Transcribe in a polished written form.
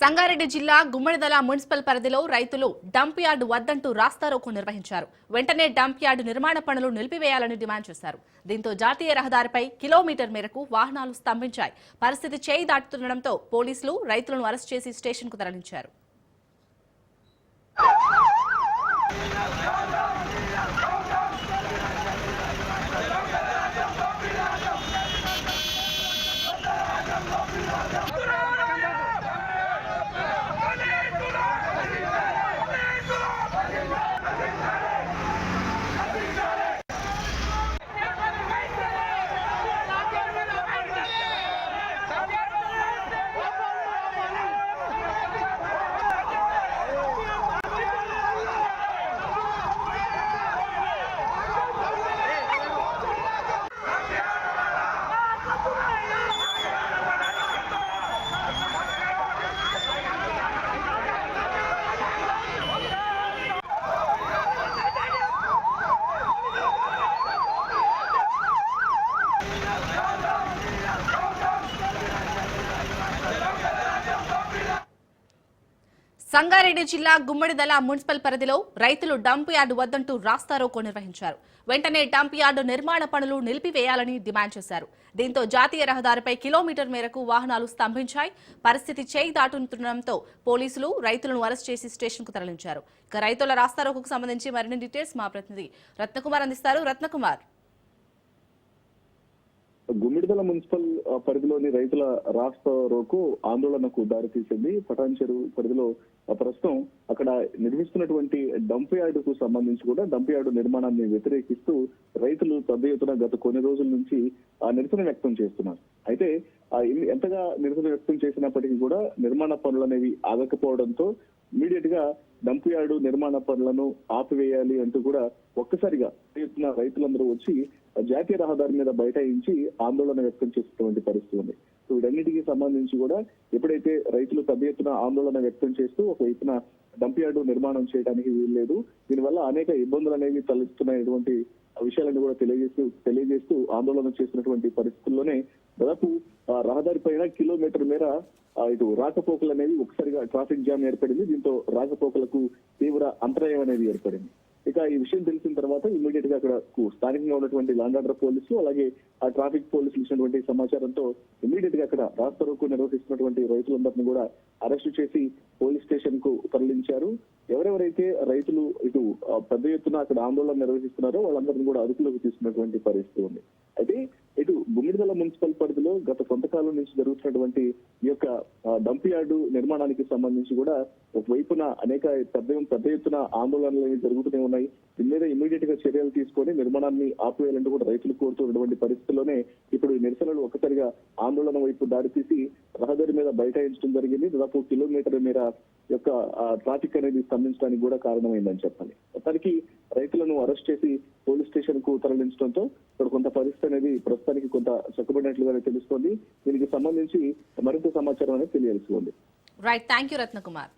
సంగారెడ్డి జిల్లా గుమ్మడిదల మున్సిపల్ పరిధిలో రైతులు డంప్ యార్డు వద్దంటూ రాస్తారోకో నిర్వహించారు. వెంటనే డంప్ యార్డు నిర్మాణ పనులు నిలిపివేయాలని డిమాండ్ చేశారు. దీంతో జాతీయ రహదారిపై కిలోమీటర్ మేరకు వాహనాలు స్తంభించాయి. పరిస్థితి చేయి దాటుతుండటంతో పోలీసులు రైతులను అరెస్ట్ చేసి స్టేషన్కు తరలించారు. సంగారెడ్డి జిల్లా గుమ్మడిదల మున్సిపల్ పరిధిలో రైతులు డంప్ యార్డు వద్దంటూ రాస్తారోకో నిర్వహించారు. వెంటనే డంప్ యార్డు నిర్మాణ పనులు నిలిపివేయాలని డిమాండ్ చేశారు. దీంతో జాతీయ రహదారిపై కిలోమీటర్ మేరకు వాహనాలు స్తంభించాయి. పరిస్థితి చేయి దాటుతుండటంతో పోలీసులు రైతులను అరెస్ట్ చేసి స్టేషన్కు తరలించారు. ఇక రైతుల రాస్తారోకోకు సంబంధించి మరిన్ని డీటెయిల్స్ మా ప్రతినిధి రత్నకుమార్ అందిస్తారు. రత్నకుమార్, గుమ్మిడిదల మున్సిపల్ పరిధిలోని రైతుల రాస్తా రోకో ఆందోళనకు దారితీసింది. పటాన్చెరు పరిధిలో ప్రస్తుతం అక్కడ నిర్మిస్తున్నటువంటి డంప్ యార్డుకు సంబంధించి కూడా డంప్ యార్డు నిర్మాణాన్ని వ్యతిరేకిస్తూ రైతులు పెద్ద ఎత్తున గత కొన్ని రోజుల నుంచి నిరసన వ్యక్తం చేస్తున్నారు. అయితే ఎంతగా నిరసన వ్యక్తం చేసినప్పటికీ కూడా నిర్మాణ పనులు అనేవి ఆగకపోవడంతో ఇమీడియట్ గా డంప్ యార్డు నిర్మాణ పనులను ఆపివేయాలి అంటూ కూడా ఒక్కసారిగా రైతులందరూ వచ్చి జాతీయ రహదారి మీద బైఠాయించి ఆందోళన వ్యక్తం చేసేటువంటి పరిస్థితి ఉంది. సో వీటన్నిటికీ సంబంధించి కూడా ఎప్పుడైతే రైతులు పెద్ద ఎత్తున ఆందోళన వ్యక్తం చేస్తూ ఒకవైపున డంప్ యార్డు నిర్మాణం చేయడానికి వీల్లేదు, దీనివల్ల అనేక ఇబ్బందులు అనేవి తలెత్తుతున్నటువంటి విషయాలను కూడా తెలియజేస్తూ ఆందోళన చేస్తున్నటువంటి పరిస్థితుల్లోనే దాదాపు రహదారి పైన కిలోమీటర్ మేర ఇటు రాకపోకలు అనేవి ఒకసారిగా ట్రాఫిక్ జామ్ ఏర్పడింది. దీంతో రాకపోకలకు తీవ్ర అంతరాయం అనేది ఏర్పడింది. ఇక ఈ విషయం తెలిసిన తర్వాత ఇమీడియట్ గా అక్కడ స్థానికంగా ఉన్నటువంటి లాండ్ ఆర్డర్ పోలీసులు అలాగే ఆ ట్రాఫిక్ పోలీసులు ఇచ్చినటువంటి సమాచారంతో ఇమీడియట్ గా అక్కడ రాస్తారోకో నిర్వహిస్తున్నటువంటి రైతులందరినీ కూడా అరెస్టు చేసి పోలీస్ స్టేషన్ కు తరలించారు. ఎవరెవరైతే రైతులు ఇటు పెద్ద ఎత్తున అక్కడ ఆందోళన నిర్వహిస్తున్నారో వాళ్ళందరినీ కూడా అదుపులోకి తీసుకున్నటువంటి పరిస్థితి ఉంది. అయితే ఇటు గుమ్మిడిదల మున్సిపల్ పరిధిలో గత కొంతకాలం నుంచి జరుగుతున్నటువంటి ఈ యొక్క డంప్ యార్డు నిర్మాణానికి సంబంధించి కూడా ఒకవైపున అనేక పెద్ద ఎత్తున ఆందోళనలు జరుగుతూనే ఉన్నాయి. దీని మీద ఇమీడియట్ గా చర్యలు తీసుకొని నిర్మాణాన్ని ఆపివేయాలంటూ కూడా రైతులు కోరుతున్నటువంటి పరిస్థితుల్లోనే ఇప్పుడు నిరసనలు ఒక్కసారిగా ఆందోళన వైపు దారితీసి రహదారి మీద బైఠాయించడం జరిగింది. దాదాపు కిలోమీటర్ మేర యొక్క ట్రాఫిక్ అనేది స్తంభించడానికి కూడా కారణమైందని చెప్పాలి. మొత్తానికి రైతులను అరెస్ట్ చేసి పోలీస్ స్టేషన్ కు తరలించడంతో ఇక్కడ కొంత పరిస్థితి అనేది ప్రస్తుతానికి కొంత చక్కబడినట్లుగానే తెలుస్తోంది. దీనికి సంబంధించి మరింత సమాచారం అనేది తెలియాల్సి ఉంది. Right, thank you Ratnakumar.